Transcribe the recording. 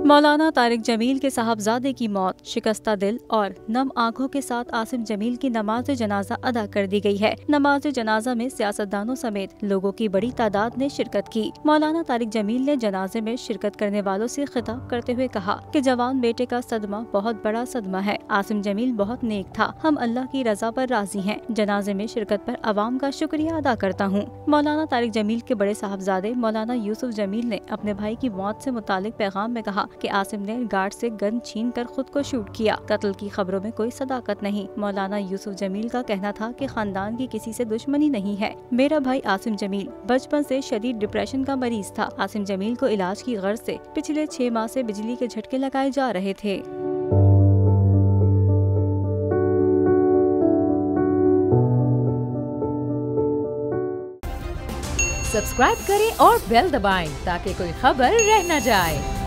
मौलाना तारिक जमील के साहबजादे की मौत, शिकस्ता दिल और नम आंखों के साथ आसिम जमील की नमाज जनाजा अदा कर दी गई है। नमाज जनाजा में सियासतदानों समेत लोगों की बड़ी तादाद ने शिरकत की। मौलाना तारिक जमील ने जनाजे में शिरकत करने वालों से खिताब करते हुए कहा कि जवान बेटे का सदमा बहुत बड़ा सदमा है। आसिम जमील बहुत नेक था, हम अल्लाह की रजा पर राजी हैं। जनाजे में शिरकत पर अवाम का शुक्रिया अदा करता हूँ। मौलाना तारिक जमील के बड़े साहबजादे मौलाना यूसुफ जमील ने अपने भाई की मौत से मुतालिक पैगाम में कहा कि आसिम ने गार्ड से गन छीन कर खुद को शूट किया। कत्ल की खबरों में कोई सदाकत नहीं। मौलाना यूसुफ जमील का कहना था कि खानदान की किसी से दुश्मनी नहीं है। मेरा भाई आसिम जमील बचपन से शदीद डिप्रेशन का मरीज था। आसिम जमील को इलाज की गर्ज से पिछले 6 माह से बिजली के झटके लगाए जा रहे थे। सब्सक्राइब करें और बेल दबाएं ताकि कोई खबर रह न जाए।